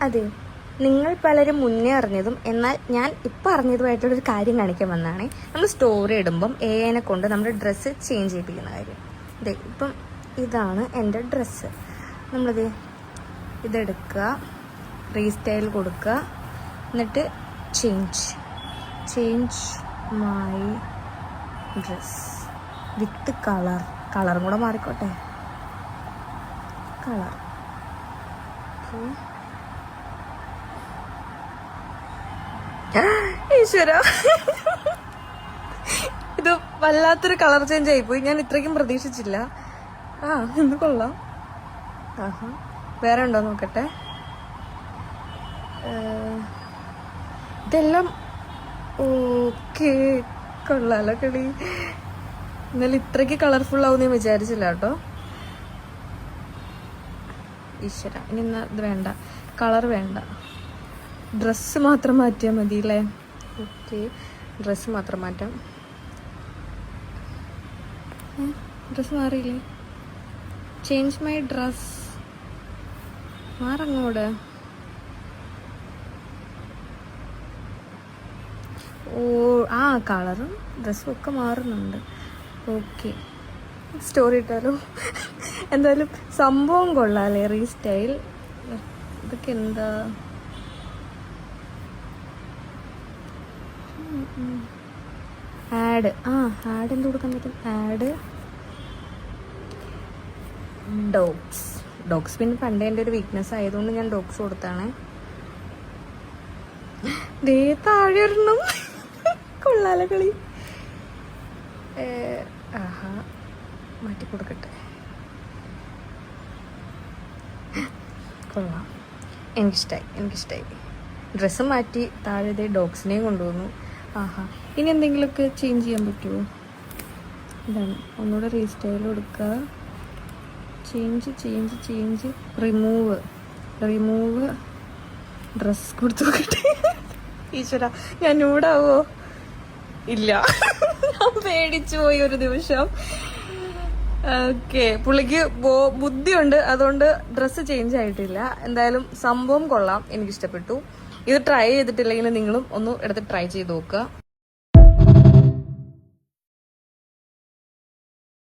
അതെ, നിങ്ങൾ പലരും മുന്നേ അറിഞ്ഞതും എന്നാൽ ഞാൻ ഇപ്പം അറിഞ്ഞതുമായിട്ടുള്ളൊരു കാര്യം കാണിക്കാൻ വന്നതാണ്. നമ്മൾ സ്റ്റോറി ഇടുമ്പം AI കൊണ്ട് നമ്മുടെ ഡ്രസ്സ് ചേഞ്ച് ചെയ്യിപ്പിക്കുന്ന കാര്യം. അതെ, ഇപ്പം ഇതാണ് എൻ്റെ ഡ്രസ്സ്. നമ്മളിത് ഇതെടുക്കുക, റീസ്റ്റൈൽ കൊടുക്കുക, എന്നിട്ട് ചേഞ്ച് മൈ ഡ്രസ് വിത്ത് കളറും കൂടെ മാറിക്കോട്ടെ. കളർ ഈശ്വര, ഇത് വല്ലാത്തൊരു കളർ ചേഞ്ച് ആയിപ്പോയി. ഞാൻ ഇത്രയ്ക്കും പ്രതീക്ഷിച്ചില്ല. ഇന്ന് കൊള്ളാം. വേറെ ഉണ്ടോ നോക്കട്ടെ. ഇതെല്ലാം ഓക്കെ, കൊള്ളാലോ കളി. എന്നാലും ഇത്രയ്ക്ക് കളർഫുൾ ആവും ഞാൻ വിചാരിച്ചില്ല കേട്ടോ. ഈശ്വര, ഇനി ഇത് വേണ്ട, കളർ വേണ്ട, ഡ്രസ്സ് മാത്രം മാറ്റിയാൽ മതി അല്ലേ? ഓക്കെ, ഡ്രസ്സ് മാത്രം മാറ്റാം. ഡ്രസ്സ് മാറിയില്ലേ? Change my dress. മാറങ്ങോട്. കളറും ഡ്രസ്സും ഒക്കെ മാറുന്നുണ്ട്. ഓക്കെ, സ്റ്റോറി ഇട്ടാലോ? എന്തായാലും സംഭവം കൊള്ളാല്ലേ, റീസ്റ്റൈൽ. ഇതൊക്കെ എന്താ? ആഡ് എന്ത് കൊടുക്കാൻ പറ്റും? ആഡ് ഡോഗ്സ് പിന്നെ പണ്ടേ എൻ്റെ ഒരു വീക്ക്നെസ് ആയതുകൊണ്ട് ഞാൻ ഡോഗ്സ് കൊടുത്താണ്. ദേ താഴെ ഒരെണ്ണം. കൊള്ളാലോ കളി. മാറ്റി കൊടുക്കട്ടെ. കൊള്ളാം, എനിക്കിഷ്ടായി. ഡ്രസ്സ് മാറ്റി താഴെ ഇതേ ഡോഗ്സിനെയും കൊണ്ടുവന്നു. ഇനി എന്തെങ്കിലുമൊക്കെ ചേഞ്ച് ചെയ്യാൻ പറ്റുമോ? ഇതാണ്, ഒന്നുകൂടെ റീസ്റ്റൈൽ കൊടുക്കുക. ചേഞ്ച് റിമൂവ് ഡ്രസ് കൊടുത്തു നോക്കട്ടെ. ഈശ്വര, ഞാൻ നൂടാവോ? ഇല്ല, ഞാൻ പേടിച്ചു പോയി ഒരു നിമിഷം. ഓക്കെ, പുള്ളിക്ക് ബുദ്ധിയുണ്ട്, അതുകൊണ്ട് ഡ്രസ്സ് ചേഞ്ച് ആയിട്ടില്ല. എന്തായാലും സംഭവം കൊള്ളാം, എനിക്കിഷ്ടപ്പെട്ടു. ഇത് ട്രൈ ചെയ്തിട്ടില്ലെങ്കിൽ നിങ്ങളും ഒന്ന് എടുത്ത് ട്രൈ ചെയ്ത് നോക്കുക.